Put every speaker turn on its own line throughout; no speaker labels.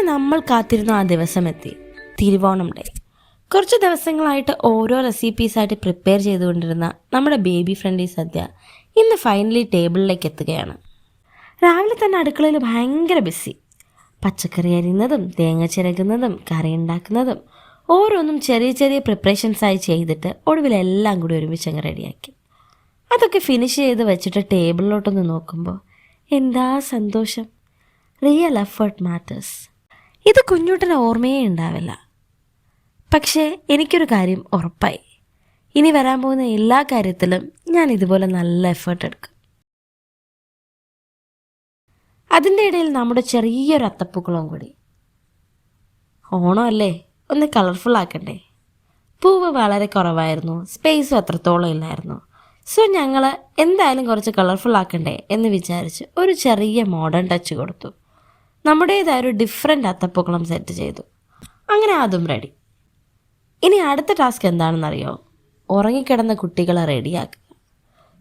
നമ്മൾ കാത്തിരുന്ന ആ ദിവസം എത്തി, തിരുവോണം ഡേ. കുറച്ച് ദിവസങ്ങളായിട്ട് ഓരോ റെസിപ്പീസായിട്ട് പ്രിപ്പയർ ചെയ്തുകൊണ്ടിരുന്ന നമ്മുടെ ബേബി ഫ്രണ്ട്ലി സദ്യ ഇന്ന് ഫൈനലി ടേബിളിലേക്ക് എത്തുകയാണ്. രാവിലെ തന്നെ അടുക്കളയിൽ ഭയങ്കര ബിസി. പച്ചക്കറി അരിയുന്നതും തേങ്ങ ചിരകുന്നതും കറി ഉണ്ടാക്കുന്നതും ഓരോന്നും ചെറിയ ചെറിയ പ്രിപ്പറേഷൻസായി ചെയ്തിട്ട് ഒടുവിലെല്ലാം കൂടി ഒരുമിച്ചങ്ങ് റെഡിയാക്കി. അതൊക്കെ ഫിനിഷ് ചെയ്ത് വെച്ചിട്ട് ടേബിളിലോട്ടൊന്ന് നോക്കുമ്പോൾ എന്താ സന്തോഷം. Real effort matters. ഇത് കുഞ്ഞൂട്ടന് ഓർമ്മയേ ഉണ്ടാവില്ല. പക്ഷേ എനിക്കൊരു കാര്യം ഉറപ്പായി, ഇനി വരാൻ പോകുന്ന എല്ലാ കാര്യത്തിലും ഞാൻ ഇതുപോലെ നല്ല എഫേർട്ട് എടുക്കും. അതിൻ്റെ ഇടയിൽ നമ്മുടെ ചെറിയൊരു അത്തപ്പൂക്കളം കൂടി. ഓണം അല്ലേ, ഒന്ന് കളർഫുൾ ആക്കണ്ടേ. പൂവ് വളരെ കുറവായിരുന്നു, സ്പേസും അത്രത്തോളം ഇല്ലായിരുന്നു. സോ ഞങ്ങൾ എന്തായാലും കുറച്ച് കളർഫുൾ ആക്കണ്ടേ എന്ന് വിചാരിച്ച് ഒരു ചെറിയ മോഡേൺ ടച്ച് കൊടുത്തു. നമ്മുടേതായൊരു ഡിഫറെൻ്റ് അത്തപ്പൂക്കളം സെറ്റ് ചെയ്തു. അങ്ങനെ അതും റെഡി. ഇനി അടുത്ത ടാസ്ക് എന്താണെന്നറിയോ? ഉറങ്ങിക്കിടന്ന കുട്ടികളെ റെഡിയാക്കുക.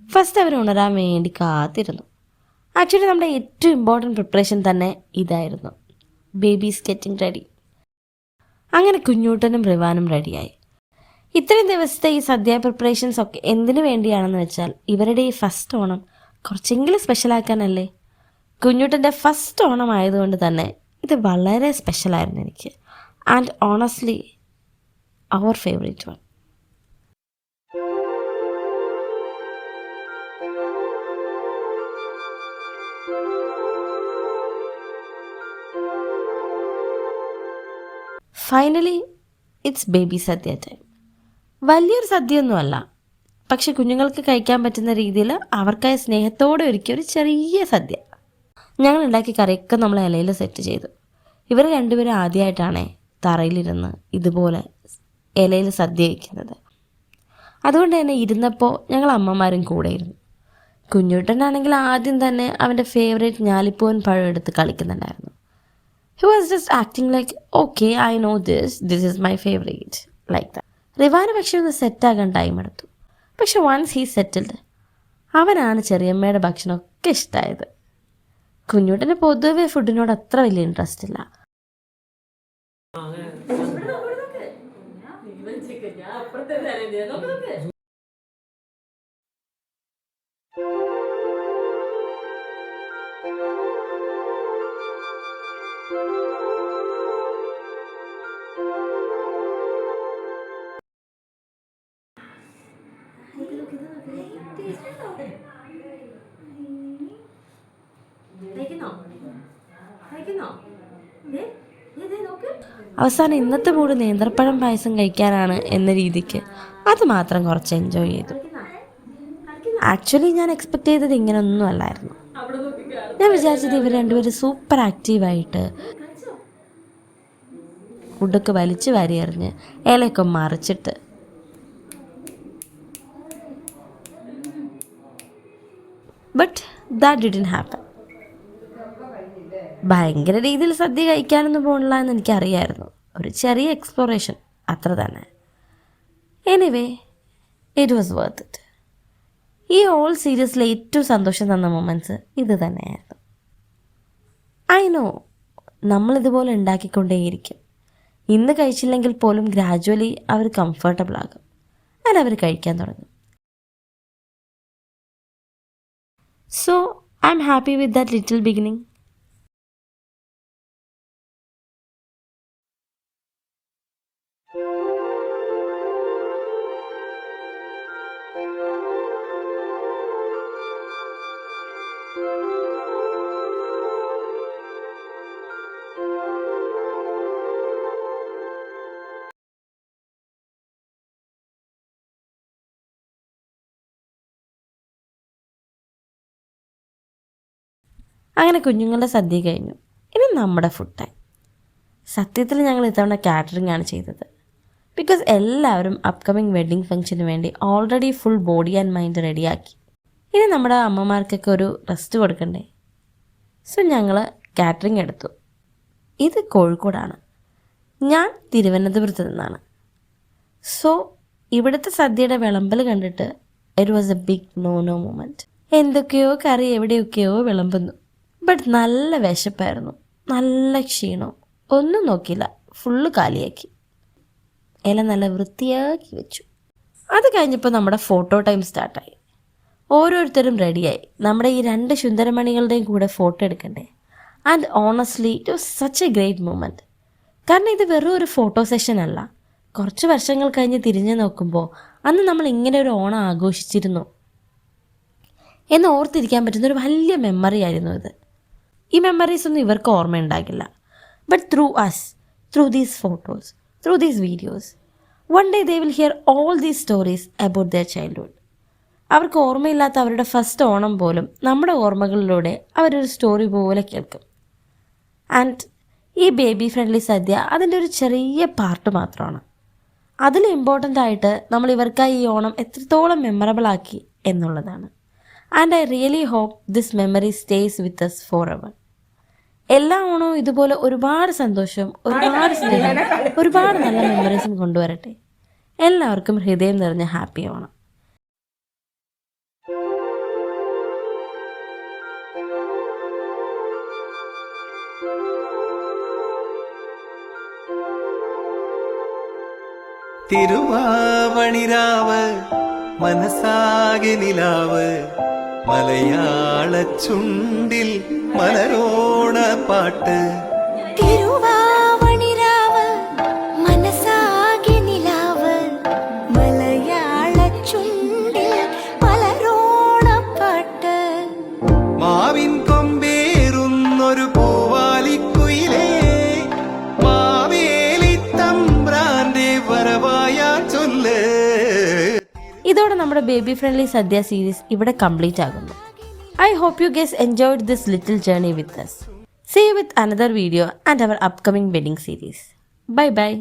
ഫസ്റ്റ് അവർ ഉണരാൻ വേണ്ടി കാത്തിരുന്നു. ആക്ച്വലി നമ്മുടെ ഏറ്റവും ഇമ്പോർട്ടൻറ്റ് പ്രിപ്പറേഷൻ തന്നെ ഇതായിരുന്നു, ബേബീസ് ഗെറ്റിംഗ് റെഡി. അങ്ങനെ കുഞ്ഞൂട്ടനും റിവാനും റെഡിയായി. ഇത്രയും ദിവസത്തെ ഈ സദ്യ പ്രിപ്പറേഷൻസ് ഒക്കെ എന്തിനു വേണ്ടിയാണെന്ന് വെച്ചാൽ ഇവരുടെ ഈ ഫസ്റ്റ് ഓണം കുറച്ചെങ്കിലും സ്പെഷ്യലാക്കാനല്ലേ. കുഞ്ഞൂട്ടൻ്റെ ഫസ്റ്റ് ഓണം ആയതുകൊണ്ട് തന്നെ ഇത് വളരെ സ്പെഷ്യലായിരുന്നു എനിക്ക്. And honestly our favourite one. Finally it's baby sadya time. വലിയൊരു സദ്യയൊന്നുമല്ല, പക്ഷെ കുഞ്ഞുങ്ങൾക്ക് കഴിക്കാൻ പറ്റുന്ന രീതിയിൽ അവർക്കായി സ്നേഹത്തോടെ ഒരുക്കിയ ഒരു ചെറിയ സദ്യ. ഞങ്ങൾ ഉണ്ടാക്കിയ കറിയൊക്കെ നമ്മൾ ഇലയിൽ സെറ്റ് ചെയ്തു. ഇവർ രണ്ടുപേരും ആദ്യമായിട്ടാണ് തറയിലിരുന്ന് ഇതുപോലെ ഇലയിൽ സദ്യ വയ്ക്കുന്നത്. അതുകൊണ്ട് തന്നെ ഇരുന്നപ്പോൾ ഞങ്ങൾ അമ്മമാരും കൂടെ ഇരുന്നു. കുഞ്ഞൂട്ടനാണെങ്കിൽ ആദ്യം തന്നെ അവൻ്റെ ഫേവറേറ്റ് ഞാലിപ്പൂവൻ പഴം എടുത്ത് കളിക്കുന്നുണ്ടായിരുന്നു. He was just acting like okay I know this is my favourite like that. റിവാന് പക്ഷേ ഒന്ന് സെറ്റാകാൻ ടൈം എടുത്തു. പക്ഷെ വൺസ് ഹീ സെറ്റിൽഡ്, അവനാണ് ചെറിയമ്മയുടെ ഭക്ഷണമൊക്കെ ഇഷ്ടമായത്. കുഞ്ഞൂട്ടന് പൊതുവെ ഫുഡിനോട് അത്ര വലിയ ഇൻട്രസ്റ്റ് ഇല്ല. അവസാനം ഇന്നത്തെ മൂഡ് നേന്ത്രപ്പഴം പായസം കഴിക്കാനാണ് എന്ന രീതിക്ക് അത് മാത്രം കുറച്ച് എൻജോയ് ചെയ്തു. ആക്ച്വലി ഞാൻ എക്സ്പെക്റ്റ് ചെയ്തത് ഇങ്ങനെയൊന്നും അല്ലായിരുന്നു. ഞാൻ വിചാരിച്ചത് ഇവർ രണ്ടുപേരും സൂപ്പർ ആക്റ്റീവായിട്ട് ഫുഡൊക്കെ വലിച്ചു വാരി എറിഞ്ഞ് ഇലയൊക്കെ മറിച്ചിട്ട് ബട്ട് ദാറ്റ് ഡിഡ്ന്റ് ഹാപ്പൻ. ഭയങ്കര രീതിയിൽ സദ്യ കഴിക്കാനൊന്നും പോകണില്ല എന്ന് എനിക്കറിയായിരുന്നു. ഒരു ചെറിയ എക്സ്പ്ലോറേഷൻ, അത്ര തന്നെ. Anyway it was worth it. ഈ ഓൾ സീരീസിലെ ഏറ്റവും സന്തോഷം തന്ന മൊമെൻറ്റ്സ് ഇത് തന്നെയായിരുന്നു. ഐ നോ നമ്മളിതുപോലെ ഉണ്ടാക്കിക്കൊണ്ടേയിരിക്കും. ഇന്ന് കഴിച്ചില്ലെങ്കിൽ പോലും ഗ്രാജുവലി അവർ കംഫർട്ടബിൾ ആകും, അങ്ങനെ അവർ കഴിക്കാൻ തുടങ്ങും. So I am happy with that little beginning. അങ്ങനെ കുഞ്ഞുങ്ങളുടെ സദ്യ കഴിഞ്ഞു. ഇനി നമ്മുടെ ഫുഡ് ടൈം. സത്യത്തിൽ ഞങ്ങൾ ഇത്തവണ കാറ്ററിംഗ് ആണ് ചെയ്തത്. ബിക്കോസ് എല്ലാവരും അപ്കമിങ് വെഡ്ഡിങ് ഫംഗ്ഷന് വേണ്ടി already full body and mind റെഡിയാക്കി. ഇനി നമ്മുടെ അമ്മമാർക്കൊക്കെ ഒരു റെസ്റ്റ് കൊടുക്കണ്ടേ. സോ ഞങ്ങൾ കാറ്ററിംഗ് എടുത്തു. ഇത് കോഴിക്കോടാണ്, ഞാൻ തിരുവനന്തപുരത്ത് നിന്നാണ്. സോ ഇവിടുത്തെ സദ്യയുടെ വിളമ്പൽ കണ്ടിട്ട് it was a big no moment. എന്തൊക്കെയോ കറി എവിടെയൊക്കെയോ വിളമ്പുന്നു. ബട്ട് നല്ല വിശപ്പായിരുന്നു, നല്ല ക്ഷീണവും. ഒന്നും നോക്കിയില്ല, ഫുള്ള് കാലിയാക്കി. ഇല നല്ല വൃത്തിയാക്കി വെച്ചു. അത് കഴിഞ്ഞപ്പോൾ നമ്മുടെ ഫോട്ടോ ടൈം സ്റ്റാർട്ടായി. ഓരോരുത്തരും റെഡിയായി. നമ്മുടെ ഈ 2 സുന്ദരമണികളുടെയും കൂടെ ഫോട്ടോ എടുക്കണ്ടേ. And honestly it was such a great moment. കാരണം ഇത് വെറും ഒരു ഫോട്ടോ സെഷൻ അല്ല. കുറച്ച് വർഷങ്ങൾ കഴിഞ്ഞ് തിരിഞ്ഞു നോക്കുമ്പോൾ അന്ന് നമ്മൾ ഇങ്ങനെ ഒരു ഓണം ആഘോഷിച്ചിരുന്നു എന്ന് ഓർത്തിരിക്കാൻ പറ്റുന്നൊരു വലിയ മെമ്മറി ആയിരുന്നു ഇത്. ഈ മെമ്മറീസ് ഒന്നും ഇവർക്ക് ഓർമ്മയുണ്ടാകില്ല. But through us, through these photos, through these videos, one day they will hear all these stories about their childhood. അവർക്ക് ഓർമ്മയില്ലാത്ത അവരുടെ ഫസ്റ്റ് ഓണം പോലും നമ്മുടെ ഓർമ്മകളിലൂടെ അവരൊരു സ്റ്റോറി പോലെ കേൾക്കും. ആൻഡ് ഈ ബേബി ഫ്രണ്ട്ലി സദ്യ അതിൻ്റെ ഒരു ചെറിയ പാർട്ട് മാത്രമാണ്. അതിൽ ഇമ്പോർട്ടൻ്റ് ആയിട്ട് നമ്മൾ ഇവർക്കായി ഈ ഓണം എത്രത്തോളം മെമ്മറബിൾ ആക്കി എന്നുള്ളതാണ്. And I really hope this memory stays with us forever. എല്ലാ ഓണവും ഇതുപോലെ ഒരുപാട് സന്തോഷവും ഒരുപാട് സ്നേഹം ഒരുപാട് നല്ല മെമ്മറീസും കൊണ്ടുവരട്ടെ. എല്ലാവർക്കും ഹൃദയം നിറഞ്ഞ ഹാപ്പി ഓണം.
തിരുവാവണിരാവ് മനസാകെ നിലാവ് മലയാള ചുണ്ടിൽ മലരോണ പാട്ട്.
തിരുവാവണിരാവ് മനസാകെ നിലാവ് മലയാള ചുണ്ടിൽ മലരോണ പാട്ട്.
മാവിൻ കൊമ്പേറുന്നൊരു പൂവാലിക്കുയിലേ മാവേലി തമ്പ്രാന്റെ വരവായാ ചൊല്ല്.
ഇതോടെ നമ്മുടെ ബേബി ഫ്രണ്ട്ലി സദ്യ സീരീസ് ഇവിടെ കംപ്ലീറ്റ് ആകുന്നു. I hope you guys enjoyed this little journey with us. See you with another video and our upcoming wedding series. Bye bye.